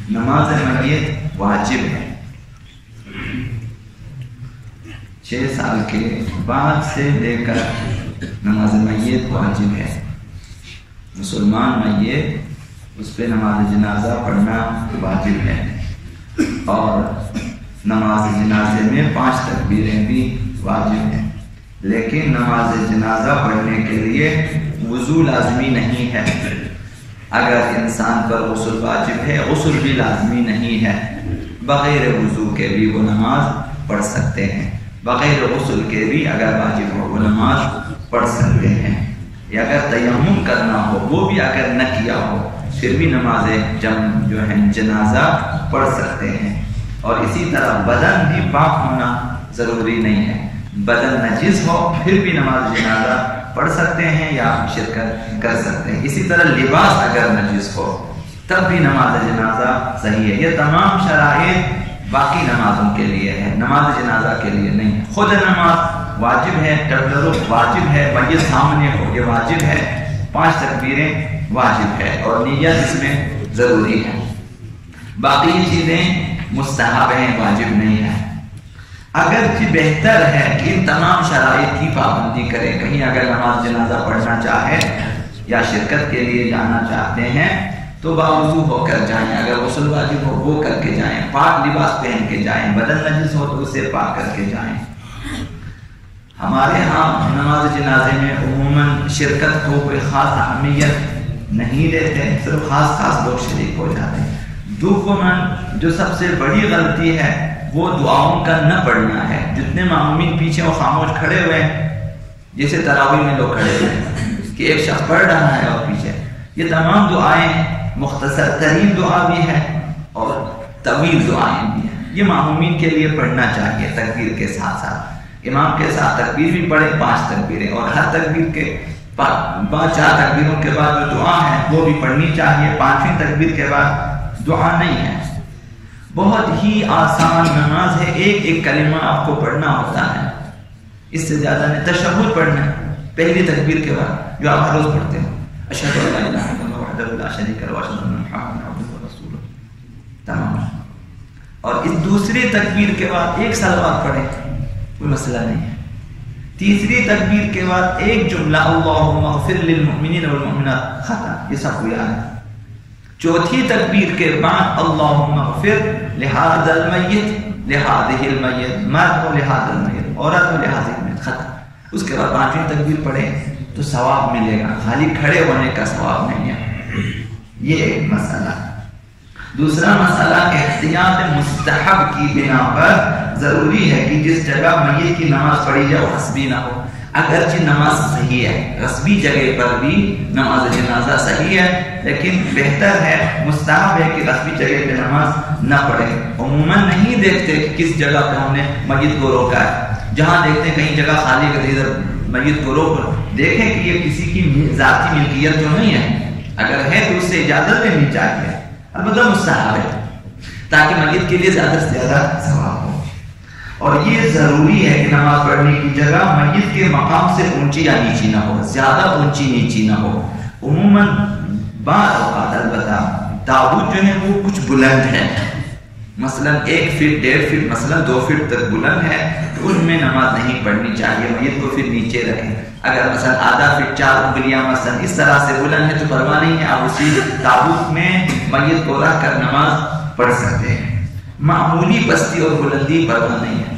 نماز میت واجب ہے. 6 سال کے بعد سے لے کر نماز میت واجب ہے. مسلمان میت اس پہ نماز جنازہ پڑھنا واجب ہے، اور نماز جنازے میں 5 تکبیریں بھی واجب ہیں. لیکن نماز جنازہ پڑھنے کے لیے وضو لازمی نہیں ہے. اگر انسان پر غسل واجب ہے، غسل بھی لازمی نہیں ہے. بغیر وضو کے بھی وہ نماز پڑھ سکتے ہیں. بغیر غسل کے بھی اگر واجب ہو وہ نماز پڑھ سکتے ہیں. یا اگر تیمم کرنا ہو وہ بھی اگر نہ کیا ہو پھر بھی نماز جنازہ پڑھ سکتے ہیں. اور اسی طرح بدن بھی پاک ہونا ضروری نہیں ہے. بدن نجس ہو پھر بھی نماز جنازہ پڑھ سکتے ہیں یا شرکت کر سکتے ہیں. اسی طرح لباس اگر نجس ہو تب بھی نماز جنازہ صحیح ہے. یہ تمام شرائط باقی نمازوں کے لیے ہے، نماز جنازہ کے لیے نہیں. خود نماز واجب ہے، تبرک واجب ہے، میت سامنے ہو یہ واجب ہے، 5 تکبیریں واجب ہے، اور نیت اس میں ضروری ہے. باقی چیزیں مستحب ہیں، واجب نہیں ہے. اگرچہ بہتر ہے کہ ان تمام شرائط کی پابندی کرے. کہیں اگر نماز جنازہ پڑھنا چاہے یا شرکت کے لیے جانا چاہتے ہیں تو باوضو ہو کر جائیں. اگر غسل واجب ہو وہ کر کے جائیں، پاک لباس پہن کے جائیں. بدن نجس ہو تو اسے پاک کر کے جائیں. ہمارے ہاں نماز جنازے میں عموماً شرکت کو کوئی خاص اہمیت نہیں دیتے، صرف خاص لوگ شریک ہو جاتے ہیں. دوسرا جو سب سے بڑی غلطی ہے وہ دعاؤں کا نہ پڑھنا ہے. جتنے معمومین پیچھے وہ خاموش کھڑے ہوئے ہیں، جیسے تراویح میں لوگ کھڑے ہوئے ہیں کہ ایک شخص پڑھ رہا ہے اور پیچھے یہ تمام دعائیں مختصر ترین دعا بھی ہے اور طویل دعائیں بھی ہیں. یہ معمومین کے لیے پڑھنا چاہیے تکبیر کے ساتھ ساتھ. امام کے ساتھ تکبیر بھی پڑھے 5 تکبیریں، اور ہر تکبیر کے 4 تکبیروں کے بعد جو دعا ہے وہ بھی پڑھنی چاہیے. 5ویں تکبیر کے بعد دعا نہیں ہے. بہت ہی آسان نماز ہے، ایک کلمہ آپ کو پڑھنا ہوتا ہے. اس سے زیادہ نہیں. تشہد پڑھنا ہے پہلی تکبیر کے بعد جو آپ ہر روز پڑھتے ہیں، اشہد ان لا الہ الا اللہ وحدہ لا شریک لہ واشہد ان محمدا عبدہ ورسولہ. تمام. اور اس دوسری تکبیر کے بعد ایک صلوات پڑھیں، کوئی مسئلہ نہیں ہے. تیسری تکبیر کے بعد ایک جملہ اللہم اغفر للمؤمنین والمؤمنات ختم، یہ سب کو یاد ہے. چوتھی تکبیر کے بعد اللہم اغفر لہذا المیت لہذہ المیت، مرد ہو لہذا المیت، عورت ہو لہذا المیت، ختم. اس کے بعد 5ویں تکبیر پڑھیں تو ثواب ملے گا، خالی کھڑے ہونے کا ثواب نہیں ہے. یہ ایک مسئلہ. دوسرا مسئلہ احتیاط مستحب کی بنا پر ضروری ہے کہ جس جگہ میت کی نماز پڑھی جائے وہ حسبی نہ ہو. اگرچہ نماز صحیح ہے، غصبی جگہ پر بھی نماز جنازہ صحیح ہے، لیکن بہتر ہے، مستحب ہے کہ غصبی جگہ پہ نماز نہ پڑھے. عموماً نہیں دیکھتے کہ کس جگہ پہ ہم نے میت کو روکا ہے. جہاں دیکھتے ہیں کہیں جگہ خالی کر ادھر میت کو روک، دیکھیں کہ یہ کسی کی ذاتی ملکیت تو نہیں ہے. اگر ہے تو اس سے اجازت لینی چاہیے، البتہ مستحب ہے تاکہ میت کے لیے زیادہ سے زیادہ ثواب ہو. اور یہ ضروری ہے کہ نماز پڑھنے کی جگہ میت کے مقام سے اونچی یا نیچی نہ ہو، زیادہ اونچی نیچی نہ ہو. عموماً بعض اوقات البتہ تابوت جو ہے وہ کچھ بلند ہے، مثلا 1 فٹ 1.5 فٹ مثلا 2 فٹ تک بلند ہے، تو ان میں نماز نہیں پڑھنی چاہیے. میت کو پھر نیچے رکھیں. اگر مثلا آدھا فٹ 4 انگلیاں مثلا اس طرح سے بلند ہے تو پرواہ نہیں ہے، آپ اسی تابوت میں میت کو رکھ کر نماز پڑھ سکتے ہیں. معمولی پستی اور بلندی پرواہ نہیں ہے.